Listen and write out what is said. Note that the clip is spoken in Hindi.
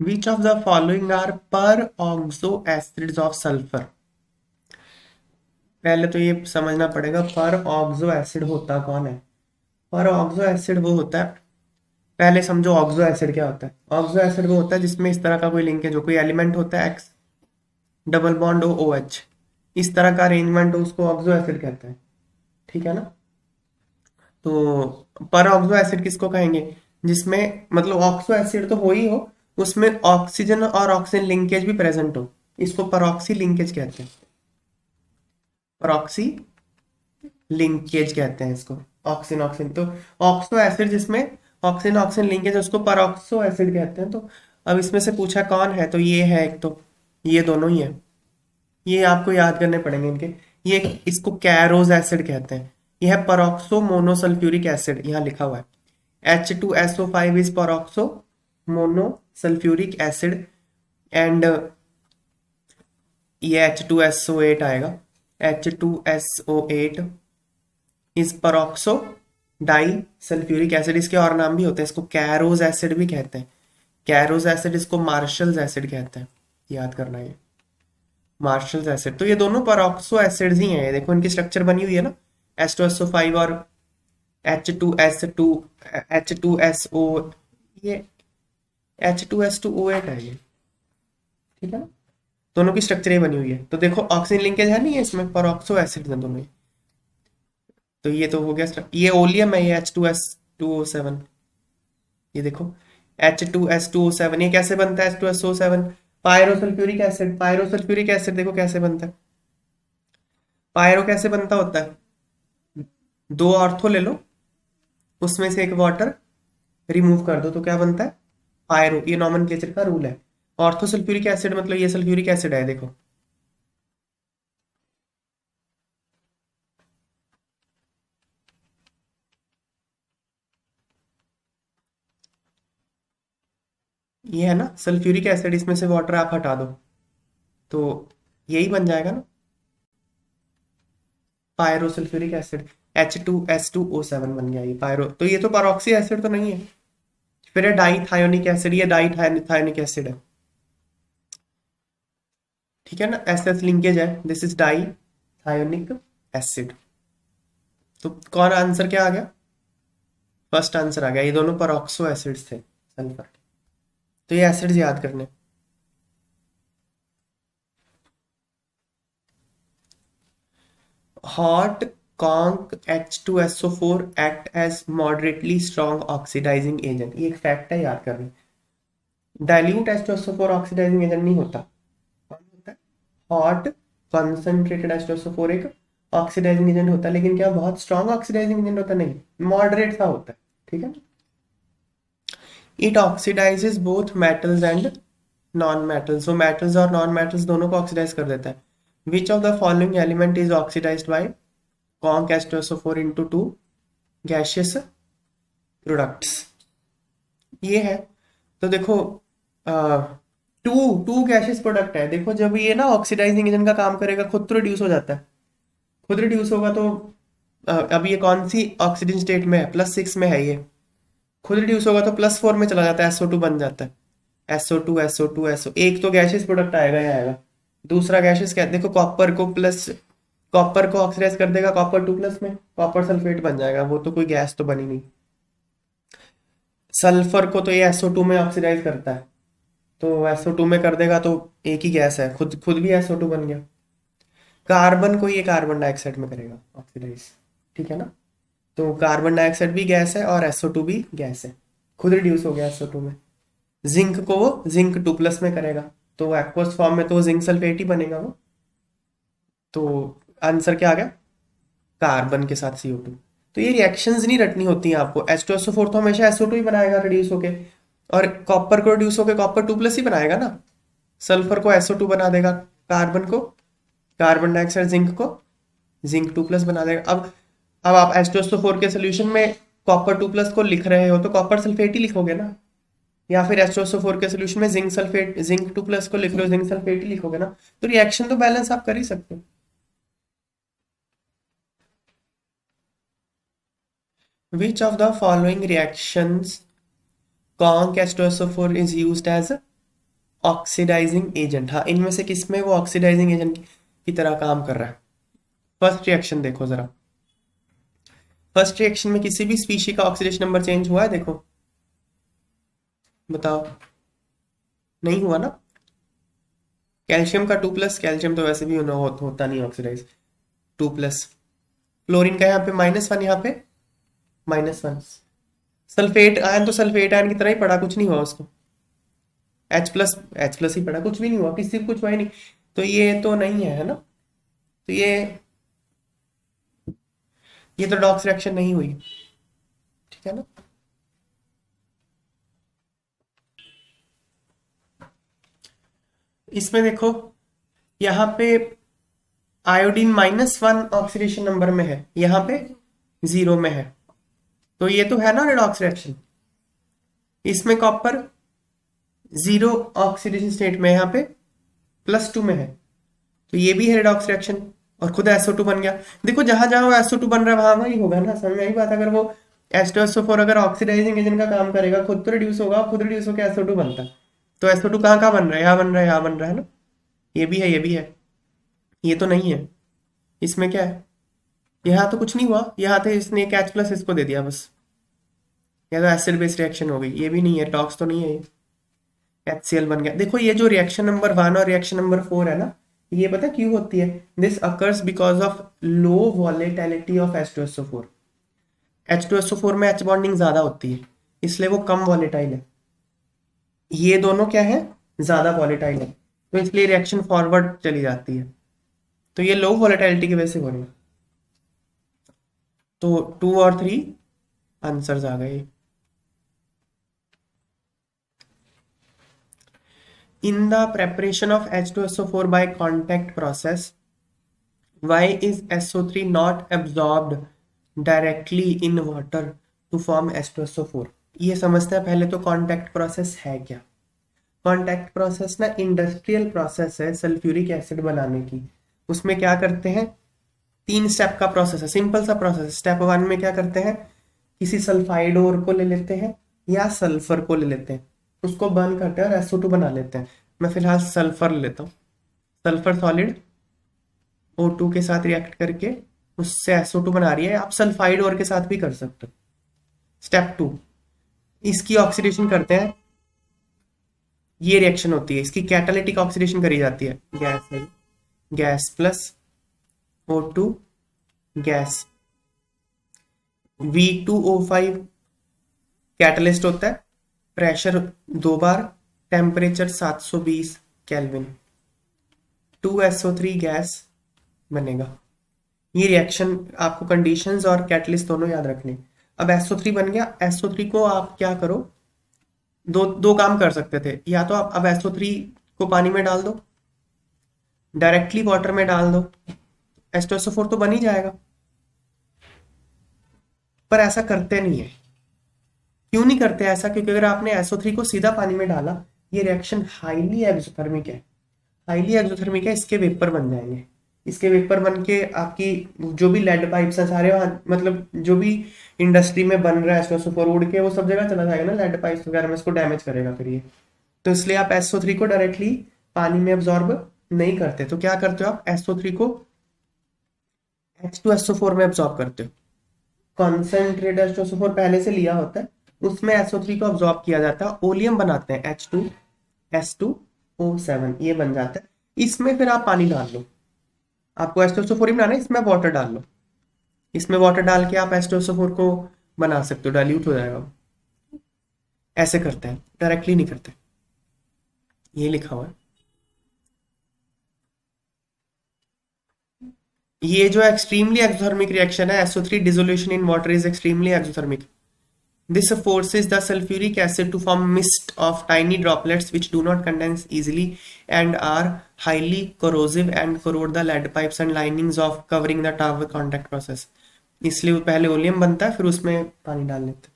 Which of the following are peroxo acids of sulphur. पहले तो ये समझना पड़ेगा पर ऑक्सो एसिड होता कौन है। पर ऑक्सो एसिड वो होता है, पहले समझो ऑक्सो एसिड क्या होता है। ऑक्सो एसिड वो होता है जिसमें इस तरह का कोई लिंकेज हो, कोई एलिमेंट होता है X double bond O O H, इस तरह का अरेंजमेंट हो, उसको ऑक्सो एसिड कहते हैं। ठीक है ना। तो पर ऑक्सो एसिड किसको कहेंगे, जिसमें मतलब ऑक्सो एसिड तो हो ही हो, उसमें ऑक्सीजन और ऑक्सीजन लिंकेज भी प्रेजेंट हो, इसको परऑक्सी लिंकेज कहते हैं। परऑक्सी लिंकेज कहते हैं इसको। ऑक्सीजन ऑक्सीजन तो ऑक्सो एसिड जिसमें ऑक्सीजन ऑक्सीजन लिंकेज है उसको परऑक्सो एसिड कहते हैं। तो अब इसमें से पूछा कौन है, तो ये है एक तो, ये दोनों ही है, ये आपको याद करने पड़ेंगे इनके। ये इसको कैरोज एसिड कहते हैं। यह है परऑक्सो मोनोसल्फ्यूरिक एसिड, यहाँ लिखा हुआ है H2SO5 is peroxo monosulphuric acid and ये H2SO8 आएगा। H2SO8 is peroxo di sulphuric acid, इसके और नाम भी होते हैं, इसको कैरोज एसिड भी कहते हैं। कैरोज एसिड, इसको मार्शल्स एसिड कहते हैं, याद करना ये मार्शल्स एसिड। तो ये दोनों परऑक्सो एसिड्स ही हैं, ये देखो इनकी स्ट्रक्चर बनी हुई है ना, H2SO5 और H2S2 H2SO, ये H2S2O8 है ये। ठीक है ना, दोनों की स्ट्रक्चर ये बनी हुई है। तो देखो ऑक्सीजन लिंकेज है नहीं है इसमें, परऑक्सो एसिड है दोनों ही। तो ये तो हो गया ये ओलियम है, ये H2S2O7। ये देखो H2S2O7, ये कैसे बनता है H2SO7, pyrosulphuric acid. Pyrosulphuric acid देखो कैसे बनता है, पायरो कैसे बनता होता है, दो ऑर्थो ले लो, उसमें से एक वाटर रिमूव कर दो तो क्या बनता है पायरो, ये नॉमेनक्लेचर का रूल है। ऑर्थो सल्फ्यूरिक एसिड मतलब ये सल्फ्यूरिक एसिड है देखो। ये है ना सल्फ्यूरिक एसिड, इसमें से वाटर आप हटा दो तो यही बन जाएगा ना पायरो सल्फ्यूरिक एसिड। H2S2O7 बन गया ये पायरो। तो ये तो परऑक्सी एसिड तो नहीं है। फिर है डाई थायोनिक एसिड, ये डाई थायोनिक एसिड है। ठीक है ना, एस एस लिंकेज है, this is dithionic acid. तो कौन आंसर क्या आ गया, फर्स्ट आंसर आ गया, ये दोनों परऑक्सो एसिड्स थे सल्फर। तो ये एसिड्स याद करने। Hot conc H2SO4 act as moderately strong oxidising agent, ये एक फैक्ट है याद करने। डाइल्यूट H2SO4 ऑक्सीडाइजिंग एजेंट नहीं होता, कौन होता है, हॉट कॉन्सेंट्रेटेड H2SO4 एक ऑक्सीडाइजिंग एजेंट होता है, लेकिन क्या बहुत स्ट्रॉन्ग ऑक्सीडाइजिंग एजेंट होता नहीं, मॉडरेट सा होता है। ठीक है, it oxidises both metals and non metals, वो मेटल्स और नॉन मेटल्स दोनों को ऑक्सीडाइज कर देता है। Which of the following element is oxidised by conc H2SO4 into to gaseous products, ये है। तो देखो टू टू गैशियस प्रोडक्ट है, देखो जब ये ना ऑक्सीडाइजिंग एजेंट का काम करेगा खुद तो रिड्यूस हो जाता है, खुद रिड्यूस होगा तो अब ये कौन सी ऑक्सीजन स्टेट में है, +6 में है, ये खुद रिड्यूस होगा तो +4 में चला जाता है, SO2 बन जाता है। SO2 एक तो गैशियस प्रोडक्ट आएगा ही आएगा। दूसरा गैशियस क्या, देखो कॉपर को प्लस, कॉपर को ऑक्सीडाइज कर देगा कॉपर 2 प्लस में, कॉपर सल्फेट बन जाएगा, वो तो कोई गैस तो बनी नहीं। सल्फर को तो ये SO2 में ऑक्सीडाइज करता है, तो SO2 में कर देगा तो एक ही गैस है, खुद खुद भी SO2 बन गया। कार्बन को ये कार्बन डाइऑक्साइड में करेगा ऑक्सीडाइज। ठीक है ना, तो कार्बन डाइऑक्साइड भी गैस है और SO2 भी गैस है, खुद रिड्यूस हो गया SO2 में। जिंक को वो जिंक 2 प्लस में करेगा, तो एक्वस फॉर्म में तो जिंक सल्फेट ही बनेगा वो। तो आंसर क्या आ गया, कार्बन के साथ CO2। तो ये रिएक्शंस नहीं रटनी होती हैं आपको, H2SO4 तो हमेशा SO2 ही बनाएगा रिड्यूस होके, और कॉपर को रिड्यूस होके कॉपर 2 प्लस ही बनाएगा ना, सल्फर को SO2 बना देगा, कार्बन को कार्बन डाइऑक्साइड, जिंक को जिंक 2 प्लस बना देगा। अब आप H2SO4 के सोल्यूशन में कॉपर 2 प्लस को लिख रहे हो तो कॉपर सल्फेट ही लिखोगे ना, या फिर H2SO4 के सोल्यूशन में जिंक 2 प्लस को लिख लो, जिंक सल्फेट ही लिखोगे ना। तो रिएक्शन तो बैलेंस आप कर ही सकते हो। Which of the following reactions conc H2SO4 is used as oxidising agent, हाँ इनमें से किसमें वो ऑक्सीडाइजिंग एजेंट की तरह काम कर रहा है? फर्स्ट रिएक्शन देखो जरा, फर्स्ट रिएक्शन में किसी भी स्पीशी का ऑक्सीडेशन नंबर चेंज हुआ है? देखो बताओ, नहीं हुआ ना। कैल्शियम का 2+, कैल्शियम तो वैसे भी होता नहीं ऑक्सीडाइज, 2+। क्लोरीन का यहाँ पे -1, यहाँ पे -1। सल्फेट आयन तो सल्फेट आयन की तरह ही पड़ा, कुछ नहीं हुआ उसको। H+ ही पड़ा, कुछ भी नहीं हुआ, किसी को कुछ हुआ ही नहीं। तो ये तो नहीं है ना, तो ये तो डॉक्स रिएक्शन नहीं हुई, ठीक है ना। इसमें देखो यहाँ पे आयोडीन -1 ऑक्सीडेशन नंबर में है, यहाँ पे 0 में है, तो ये तो है ना रिडॉक्स रिएक्शन। इसमें कॉपर 0 ऑक्सीडेशन स्टेट में, यहाँ पे +2 में है, तो ये भी है रिडॉक्स रिएक्शन, और खुद SO2 बन गया। देखो जहां जहां वो SO2 बन रहा है वहां वही होगा ना, समझ में आई बात। अगर वो H2SO4 अगर ऑक्सीडाइजिंग एजेंट का काम करेगा, खुद तो रिड्यूस होगा, खुद रिड्यूस होकर SO2 बनता है, तो SO2 कहाँ कहाँ बन रहा है? यहाँ बन रहा है, यहाँ बन रहा है ना। ये भी है, ये भी है, ये तो नहीं है। इसमें क्या है? यहाँ तो कुछ नहीं हुआ, यहाँ तो इसने एक H+ इसको दे दिया बस, या तो एसिड बेस रिएक्शन हो गई। ये भी नहीं है, टॉक्स तो नहीं है ये, HCl बन गया। देखो ये जो रिएक्शन नंबर 1 और रिएक्शन नंबर 4 है ना, ये पता क्यों होती है? This occurs because of low volatility of H2SO4। H2SO4 में H बॉन्डिंग ज्यादा होती है, इसलिए वो कम वॉलेटाइल है। ये दोनों क्या है? ज्यादा वॉलेटाइल है, तो इसलिए रिएक्शन फॉरवर्ड चली जाती है। तो ये लो वॉलेटिलिटी की वजह से हो रही है। तो 2 और 3 आंसर्स आ गए। In the preparation of H2SO4 by contact process, why is SO3 not absorbed directly in water to form H2SO4? ये समझते हैं पहले तो कॉन्टैक्ट प्रोसेस है क्या। कॉन्टैक्ट प्रोसेस ना इंडस्ट्रियल प्रोसेस है सल्फ्यूरिक एसिड बनाने की। उसमें क्या करते हैं? 3 स्टेप का प्रोसेस है, सिंपल सा प्रोसेस। स्टेप 1 में क्या करते हैं? किसी सल्फाइड ओर को ले लेते हैं या सल्फर को ले लेते हैं, उसको बर्न करते हैं और SO2 बना लेते हैं। मैं फिलहाल सल्फर ले लेता हूँ। सल्फर सॉलिड O2 के साथ रिएक्ट करके उससे SO2 बना रही है। आप सल्फाइड ओर के साथ भी कर सकते हो। स्टेप 2, इसकी ऑक्सीडेशन करते हैं, ये रिएक्शन होती है, इसकी कैटालिटिक ऑक्सीडेशन करी जाती है। गैस है, gas plus O2 gas, V2O5 catalyst होता है, प्रेशर 2 बार, टेम्परेचर 720 केल्विन, 2SO3 गैस बनेगा। ये रिएक्शन आपको कंडीशंस और कैटलिस्ट दोनों याद रखने। अब SO3 बन गया। SO3 को आप क्या करो, दो काम कर सकते थे। या तो आप अब SO3 को पानी में डाल दो, डायरेक्टली वाटर में डाल दो, H2SO4 तो बन ही जाएगा। पर ऐसा करते नहीं है। क्यों नहीं करते ऐसा? क्योंकि अगर आपने SO3 को सीधा पानी में डाला, ये रिएक्शन हाईली एक्सोथर्मिक है। हाईली एक्सोथर्मिक है, इसके वेपर बन जाएंगे। इसके वेपर बन के आपकी जो भी लेड पाइप्स है सारे, मतलब जो भी इंडस्ट्री में बन रहा है H2SO4 उड़ के वो सब जगह चला जाएगा ना, लेड पाइप्स वगैरह में, इसको डैमेज करेगा फिर ये। तो इसलिए आप SO3 को डायरेक्टली पानी में अब्सॉर्ब नहीं करते। तो क्या करते हो आप? SO3 को H2SO4 में अब्सॉर्ब करते हो। कॉन्सेंट्रेट H2SO4 पहले से लिया होता है, उसमें SO3 को अब्सॉर्ब किया जाता है, ओलियम बनाते हैं H2S2O7, ये बन जाता है। इसमें फिर आप पानी डाल लो। आपको H2SO4 ही बनाना है, इसमें वाटर डाल लो। इसमें वाटर डाल के आप H2SO4 को बना सकते हो, डाइल्यूट हो जाएगा। ऐसे करते हैं, डायरेक्टली नहीं करते। ये लिखा हुआ है। ये जो एक्सट्रीमली एक्सोथर्मिक रिएक्शन है, SO3 dissolution in water is extremely exothermic. This forces the sulfuric acid to form mist of tiny droplets which do not condense easily and are highly corrosive and corrode the lead pipes and linings of covering the tower contact process. इसलिए वो पहले ओलियम बनता है, फिर उसमें पानी डाल लेते हैं।